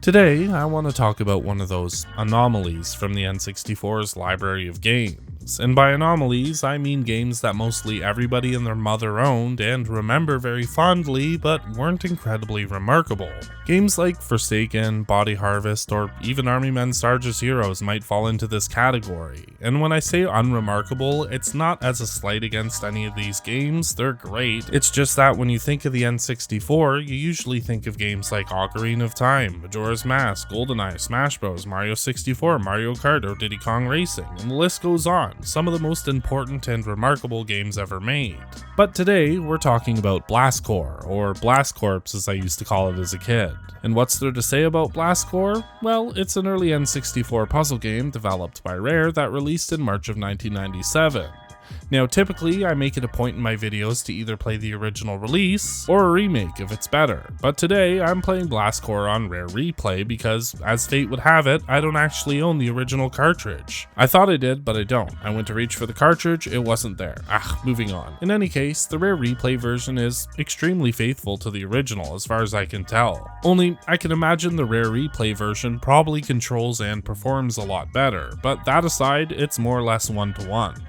Today, I want to talk about one of those anomalies from the N64's library of games. And by anomalies, I mean games that mostly everybody and their mother owned and remember very fondly, but weren't incredibly remarkable. Games like Forsaken, Body Harvest, or even Army Men Sarge's Heroes might fall into this category. And when I say unremarkable, it's not as a slight against any of these games, they're great. It's just that when you think of the N64, you usually think of games like Ocarina of Time, Majora's Mask, GoldenEye, Smash Bros, Mario 64, Mario Kart, or Diddy Kong Racing, and the list goes on. Some of the most important and remarkable games ever made. But today, we're talking about Blast Corps, or Blast Corps as I used to call it as a kid. And what's there to say about Blast Corps? Well, it's an early N64 puzzle game developed by Rare that released in March of 1997. Now typically I make it a point in my videos to either play the original release or a remake if it's better, but today I'm playing Blast Corps on Rare Replay because, as fate would have it, I don't actually own the original cartridge. I thought I did, but I don't. I went to reach for the cartridge, it wasn't there. Moving on. In any case, the Rare Replay version is extremely faithful to the original as far as I can tell. Only, I can imagine the Rare Replay version probably controls and performs a lot better, but that aside, it's more or less one-to-one.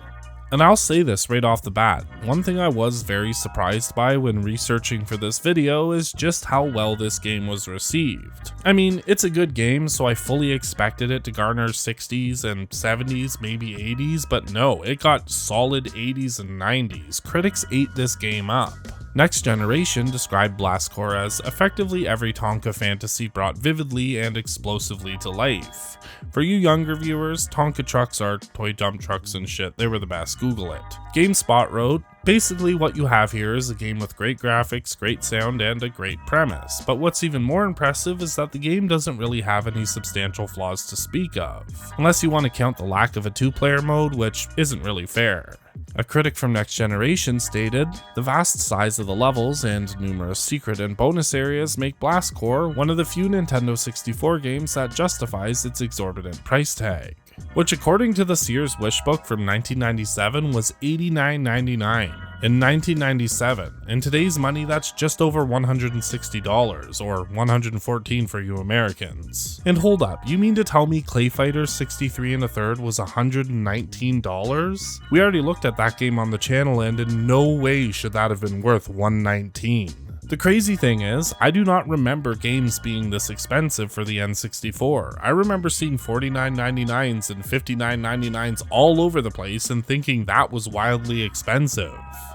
And I'll say this right off the bat, one thing I was very surprised by when researching for this video is just how well this game was received. I mean, it's a good game, so I fully expected it to garner 60s and 70s, maybe 80s, but no, it got solid 80s and 90s. Critics ate this game up. Next Generation described Blast Corps as effectively every Tonka fantasy brought vividly and explosively to life. For you younger viewers, Tonka trucks are toy dump trucks and shit, they were the best, Google it. GameSpot wrote, basically what you have here is a game with great graphics, great sound, and a great premise, but what's even more impressive is that the game doesn't really have any substantial flaws to speak of, unless you want to count the lack of a two-player mode, which isn't really fair. A critic from Next Generation stated, the vast size of the levels and numerous secret and bonus areas make Blast Corps one of the few Nintendo 64 games that justifies its exorbitant price tag, which according to the Sears Wish Book from 1997 was $89.99. In 1997, in today's money that's just over $160, or $114 for you Americans. And hold up, you mean to tell me Clay Fighter 63 1/3 was $119? We already looked at that game on the channel and in no way should that have been worth $119. The crazy thing is, I do not remember games being this expensive for the N64. I remember seeing $49.99s and $59.99s all over the place and thinking that was wildly expensive.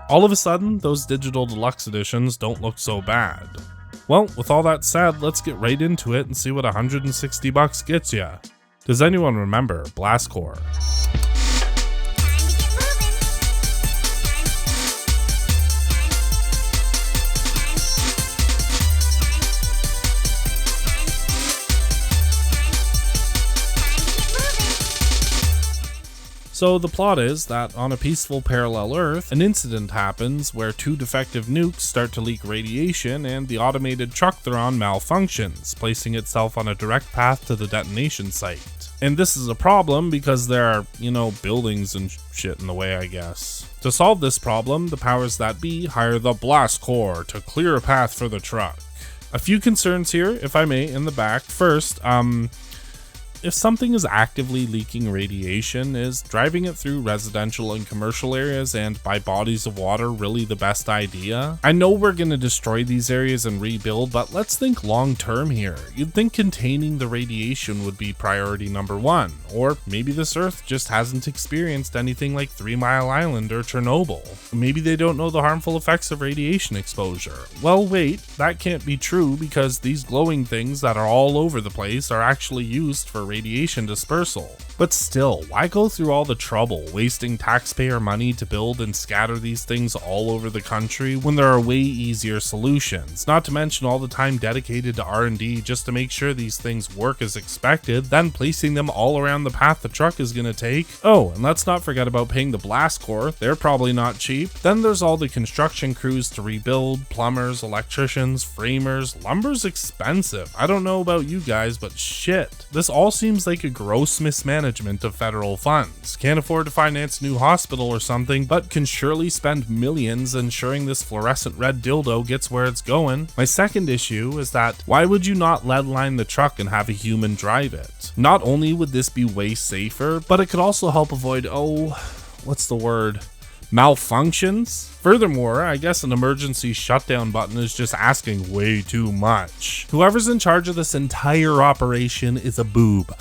All of a sudden, those digital deluxe editions don't look so bad. Well, with all that said, let's get right into it and see what $160 gets ya. Does anyone remember Blast Corps? So the plot is that on a peaceful parallel Earth, an incident happens where two defective nukes start to leak radiation and the automated truck they're on malfunctions, placing itself on a direct path to the detonation site. And this is a problem because there are, buildings and shit in the way, I guess. To solve this problem, the powers that be hire the Blast Corps to clear a path for the truck. A few concerns here, if I may, in the back. First, if something is actively leaking radiation, is driving it through residential and commercial areas and by bodies of water really the best idea? I know we're going to destroy these areas and rebuild, but let's think long term here. You'd think containing the radiation would be priority number one, or maybe this Earth just hasn't experienced anything like 3 Mile Island or Chernobyl. Maybe they don't know the harmful effects of radiation exposure. Well, wait, that can't be true because these glowing things that are all over the place are actually used for radiation dispersal. But still, why go through all the trouble, wasting taxpayer money to build and scatter these things all over the country when there are way easier solutions, not to mention all the time dedicated to R&D just to make sure these things work as expected, then placing them all around the path the truck is going to take? Oh, and let's not forget about paying the Blast Corps, they're probably not cheap. Then there's all the construction crews to rebuild, plumbers, electricians, framers, lumber's expensive. I don't know about you guys, but shit. This all seems seems like a gross mismanagement of federal funds. Can't afford to finance a new hospital or something, but can surely spend millions ensuring this fluorescent red dildo gets where it's going. My second issue is that why would you not lead line the truck and have a human drive it? Not only would this be way safer, but it could also help avoid, malfunctions? Furthermore, I guess an emergency shutdown button is just asking way too much. Whoever's in charge of this entire operation is a boob.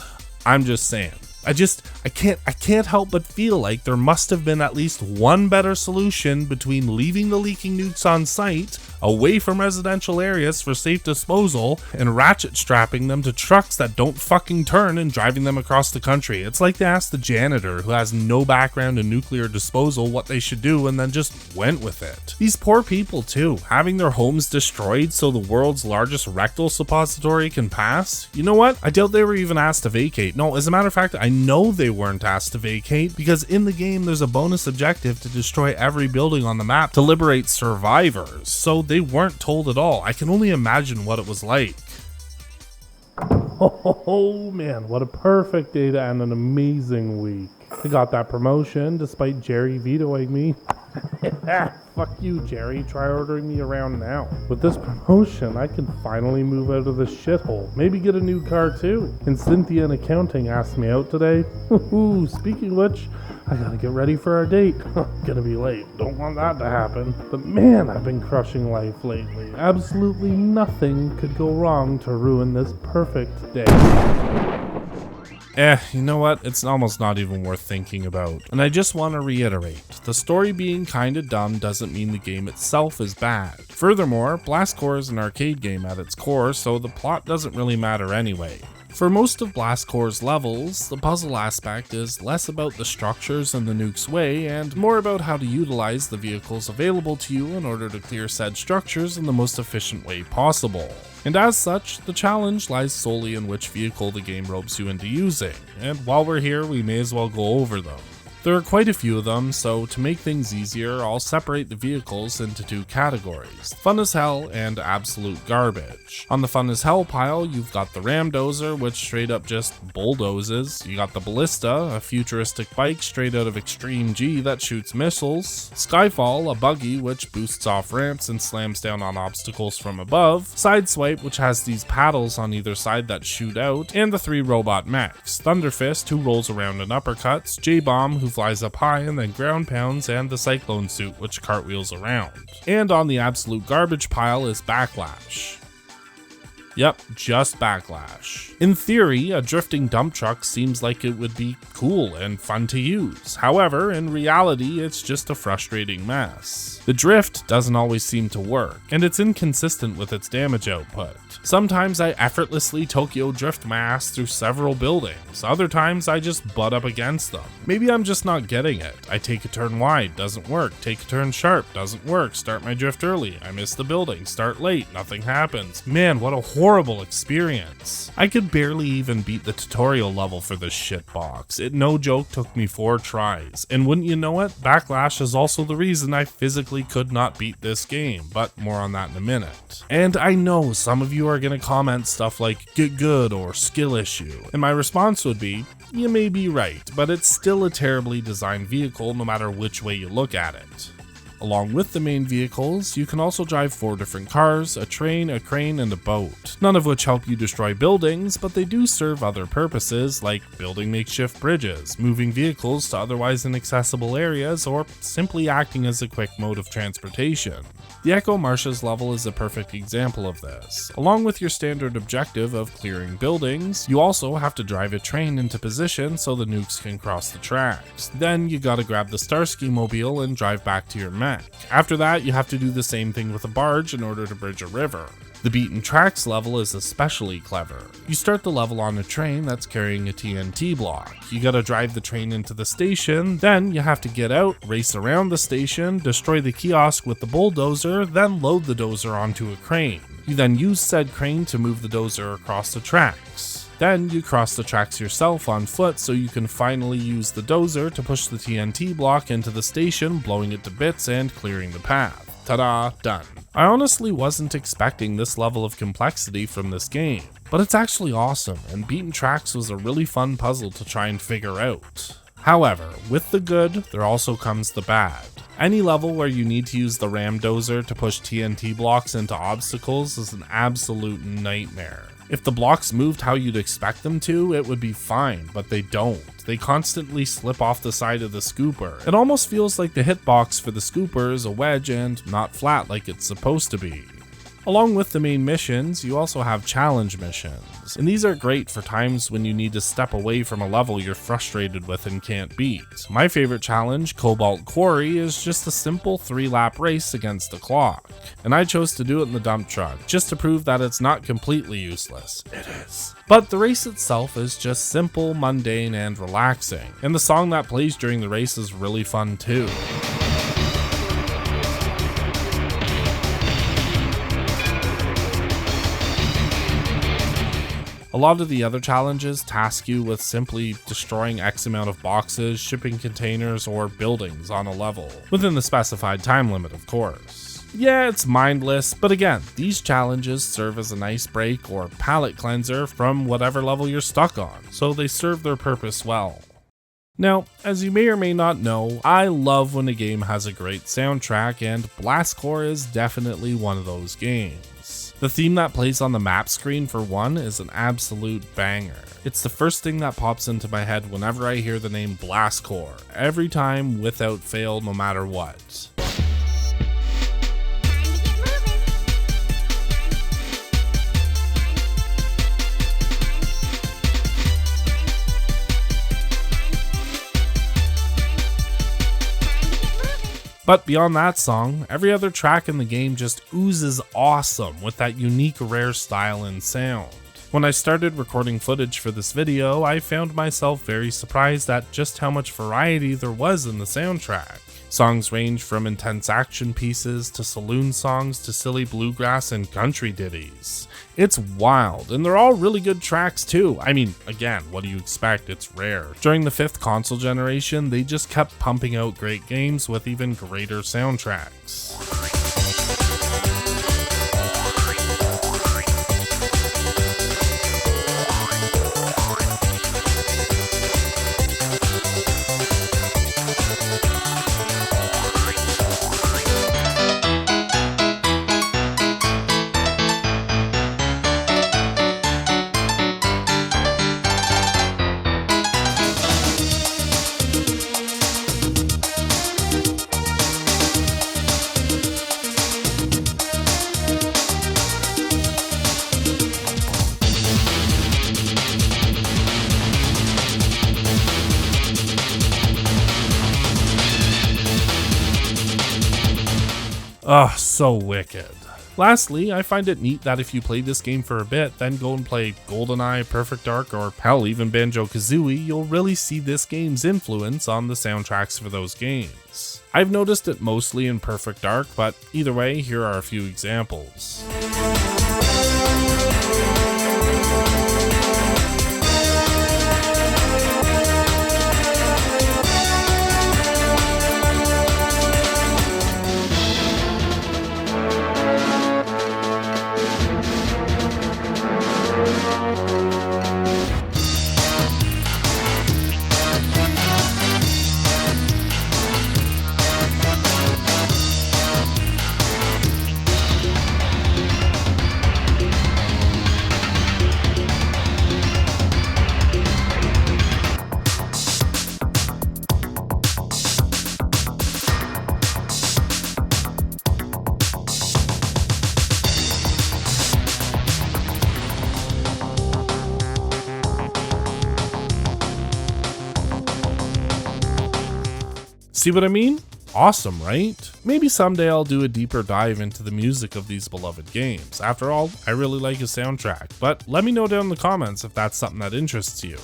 I'm just saying. I can't help but feel like there must have been at least one better solution between leaving the leaking nukes on site, away from residential areas for safe disposal, and ratchet strapping them to trucks that don't fucking turn and driving them across the country. It's like they asked the janitor, who has no background in nuclear disposal, what they should do and then just went with it. These poor people too, having their homes destroyed so the world's largest rectal suppository can pass. You know what? I doubt they were even asked to vacate. No, as a matter of fact, I know they weren't asked to vacate because in the game there's a bonus objective to destroy every building on the map to liberate survivors, so they weren't told at all. I can only imagine what it was like. Oh man, what a perfect day to end an amazing week. I got that promotion despite Jerry vetoing me. Fuck you, Jerry. Try ordering me around now. With this promotion, I can finally move out of this shithole. Maybe get a new car too. And Cynthia in accounting asked me out today. Speaking of which, I gotta get ready for our date. Gonna be late. Don't want that to happen. But man, I've been crushing life lately. Absolutely nothing could go wrong to ruin this perfect day. You know what? It's almost not even worth thinking about. And I just want to reiterate, the story being kinda dumb doesn't mean the game itself is bad. Furthermore, Blast Corps is an arcade game at its core, so the plot doesn't really matter anyway. For most of Blast Corps' levels, the puzzle aspect is less about the structures and the nuke's way, and more about how to utilize the vehicles available to you in order to clear said structures in the most efficient way possible. And as such, the challenge lies solely in which vehicle the game ropes you into using, and while we're here, we may as well go over them. There are quite a few of them, so to make things easier, I'll separate the vehicles into two categories, Fun as Hell and Absolute Garbage. On the Fun as Hell pile, you've got the Ramdozer, which straight up just bulldozes. You got the Ballista, a futuristic bike straight out of Extreme G that shoots missiles. Skyfall, a buggy which boosts off ramps and slams down on obstacles from above. Sideswipe, which has these paddles on either side that shoot out. And the three robot mechs, Thunderfist, who rolls around and uppercuts, J-Bomb, who flies up high and then ground pounds, and the Cyclone Suit, which cartwheels around. And on the Absolute Garbage pile is Backlash. Yep, just Backlash. In theory, a drifting dump truck seems like it would be cool and fun to use. However, in reality, it's just a frustrating mess. The drift doesn't always seem to work, and it's inconsistent with its damage output. Sometimes I effortlessly Tokyo drift my ass through several buildings, other times I just butt up against them. Maybe I'm just not getting it. I take a turn wide, doesn't work, take a turn sharp, doesn't work, start my drift early, I miss the building, start late, nothing happens. Man, what a horrible experience. I could barely even beat the tutorial level for this shitbox. It no joke took me 4 tries, and wouldn't you know it, Backlash is also the reason I physically could not beat this game, but more on that in a minute. And I know some of you are gonna comment stuff like get good or skill issue, and my response would be, you may be right, but it's still a terribly designed vehicle no matter which way you look at it. Along with the main vehicles, you can also drive 4 different cars, a train, a crane, and a boat. None of which help you destroy buildings, but they do serve other purposes like building makeshift bridges, moving vehicles to otherwise inaccessible areas, or simply acting as a quick mode of transportation. The Echo Marshes level is a perfect example of this. Along with your standard objective of clearing buildings, you also have to drive a train into position so the nukes can cross the tracks. Then you gotta grab the Starsky Mobile and drive back to your mech. After that, you have to do the same thing with a barge in order to bridge a river. The Beaten Tracks level is especially clever. You start the level on a train that's carrying a TNT block. You gotta drive the train into the station, then you have to get out, race around the station, destroy the kiosk with the bulldozer, then load the dozer onto a crane. You then use said crane to move the dozer across the tracks. Then you cross the tracks yourself on foot so you can finally use the dozer to push the TNT block into the station, blowing it to bits and clearing the path. Ta-da, done. I honestly wasn't expecting this level of complexity from this game. but it's actually awesome, and beating tracks was a really fun puzzle to try and figure out. However, with the good, there also comes the bad. Any level where you need to use the ram dozer to push TNT blocks into obstacles is an absolute nightmare. If the blocks moved how you'd expect them to, it would be fine, but they don't. They constantly slip off the side of the scooper. It almost feels like the hitbox for the scooper is a wedge and not flat like it's supposed to be. Along with the main missions, you also have challenge missions, and these are great for times when you need to step away from a level you're frustrated with and can't beat. My favorite challenge, Cobalt Quarry, is just a simple 3-lap race against the clock, and I chose to do it in the dump truck, just to prove that it's not completely useless. It is. But the race itself is just simple, mundane, and relaxing, and the song that plays during the race is really fun too. A lot of the other challenges task you with simply destroying X amount of boxes, shipping containers, or buildings on a level, within the specified time limit, of course. Yeah, it's mindless, but again, these challenges serve as a nice break or palate cleanser from whatever level you're stuck on, so they serve their purpose well. Now, as you may or may not know, I love when a game has a great soundtrack, and Blast Corps is definitely one of those games. The theme that plays on the map screen for one is an absolute banger. It's the first thing that pops into my head whenever I hear the name Blast Corps, every time without fail, no matter what. But beyond that song, every other track in the game just oozes awesome with that unique rare style and sound. When I started recording footage for this video, I found myself very surprised at just how much variety there was in the soundtrack. Songs range from intense action pieces to saloon songs to silly bluegrass and country ditties. It's wild, and they're all really good tracks too. I mean, again, what do you expect? It's rare. During the 5th console generation, they just kept pumping out great games with even greater soundtracks. Ugh, so wicked. Lastly, I find it neat that if you play this game for a bit, then go and play GoldenEye, Perfect Dark, or hell, even Banjo-Kazooie, you'll really see this game's influence on the soundtracks for those games. I've noticed it mostly in Perfect Dark, but either way, here are a few examples. See what I mean? Awesome, right? Maybe someday I'll do a deeper dive into the music of these beloved games. After all, I really like a soundtrack, but let me know down in the comments if that's something that interests you.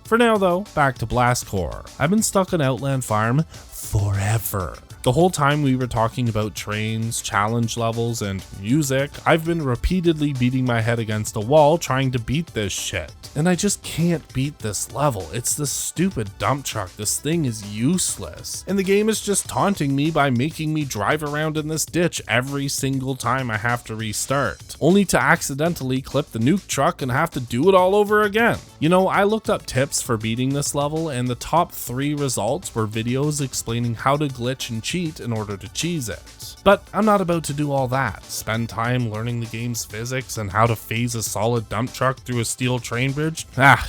For now though, back to Blast Corps. I've been stuck on Outland Farm forever. The whole time we were talking about trains, challenge levels, and music, I've been repeatedly beating my head against a wall trying to beat this shit. and I just can't beat this level. It's this stupid dump truck. This thing is useless. And the game is just taunting me by making me drive around in this ditch every single time I have to restart, only to accidentally clip the nuke truck and have to do it all over again. You know, I looked up tips for beating this level, and the top 3 results were videos explaining how to glitch and cheat in order to cheese it. But I'm not about to do all that, spend time learning the game's physics and how to phase a solid dump truck through a steel train bridge.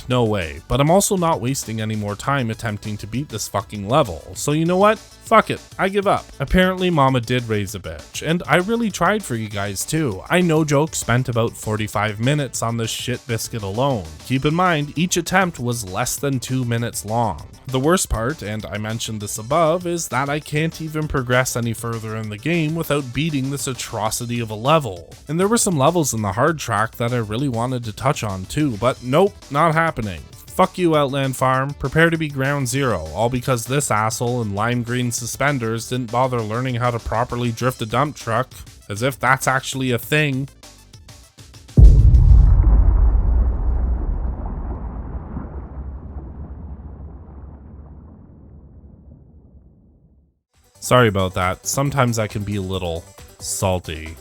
No way. But I'm also not wasting any more time attempting to beat this fucking level, so you know what? Fuck it, I give up. Apparently Mama did raise a bitch, and I really tried for you guys too. I no joke spent about 45 minutes on this shit biscuit alone. Keep in mind, each attempt was less than 2 minutes long. The worst part, and I mentioned this above, is that I can't even progress any further in the game without beating this atrocity of a level. And there were some levels in the hard track that I really wanted to touch on too, but nope, not happening. Fuck you, Outland Farm. Prepare to be ground zero, all because this asshole in lime green suspenders didn't bother learning how to properly drift a dump truck, as if that's actually a thing. Sorry about that. Sometimes I can be a little salty.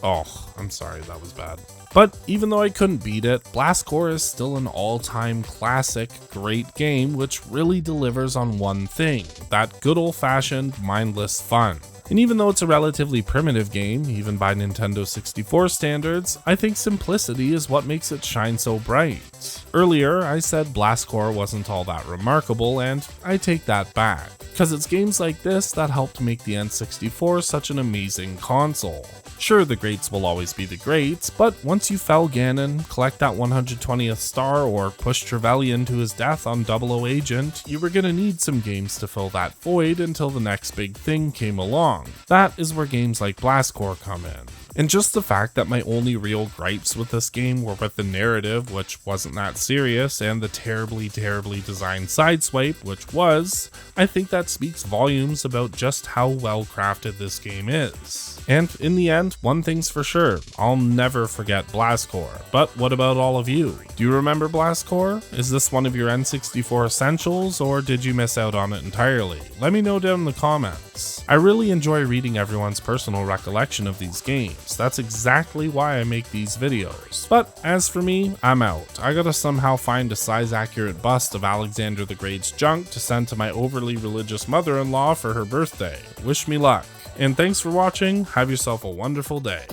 Oh, I'm sorry, that was bad. But even though I couldn't beat it, Blast Corps is still an all-time classic, great game which really delivers on one thing, that good old-fashioned, mindless fun. And even though it's a relatively primitive game, even by Nintendo 64 standards, I think simplicity is what makes it shine so bright. Earlier, I said Blast Corps wasn't all that remarkable, and I take that back, because it's games like this that helped make the N64 such an amazing console. Sure, the greats will always be the greats, but once you fell Ganon, collect that 120th star, or push Trevelyan to his death on 00 Agent, you were gonna need some games to fill that void until the next big thing came along. That is where games like Blast Corps come in. And just the fact that my only real gripes with this game were with the narrative, which wasn't that serious, and the terribly designed sideswipe, which was, I think that speaks volumes about just how well crafted this game is. And in the end, one thing's for sure, I'll never forget Blast Corps. But what about all of you? Do you remember Blast Corps? Is this one of your N64 essentials, or did you miss out on it entirely? Let me know down in the comments. I really enjoy reading everyone's personal recollection of these games. That's exactly why I make these videos. But as for me, I'm out. I gotta somehow find a size-accurate bust of Alexander the Great's junk to send to my overly religious mother-in-law for her birthday. Wish me luck. And thanks for watching. Have yourself a wonderful day.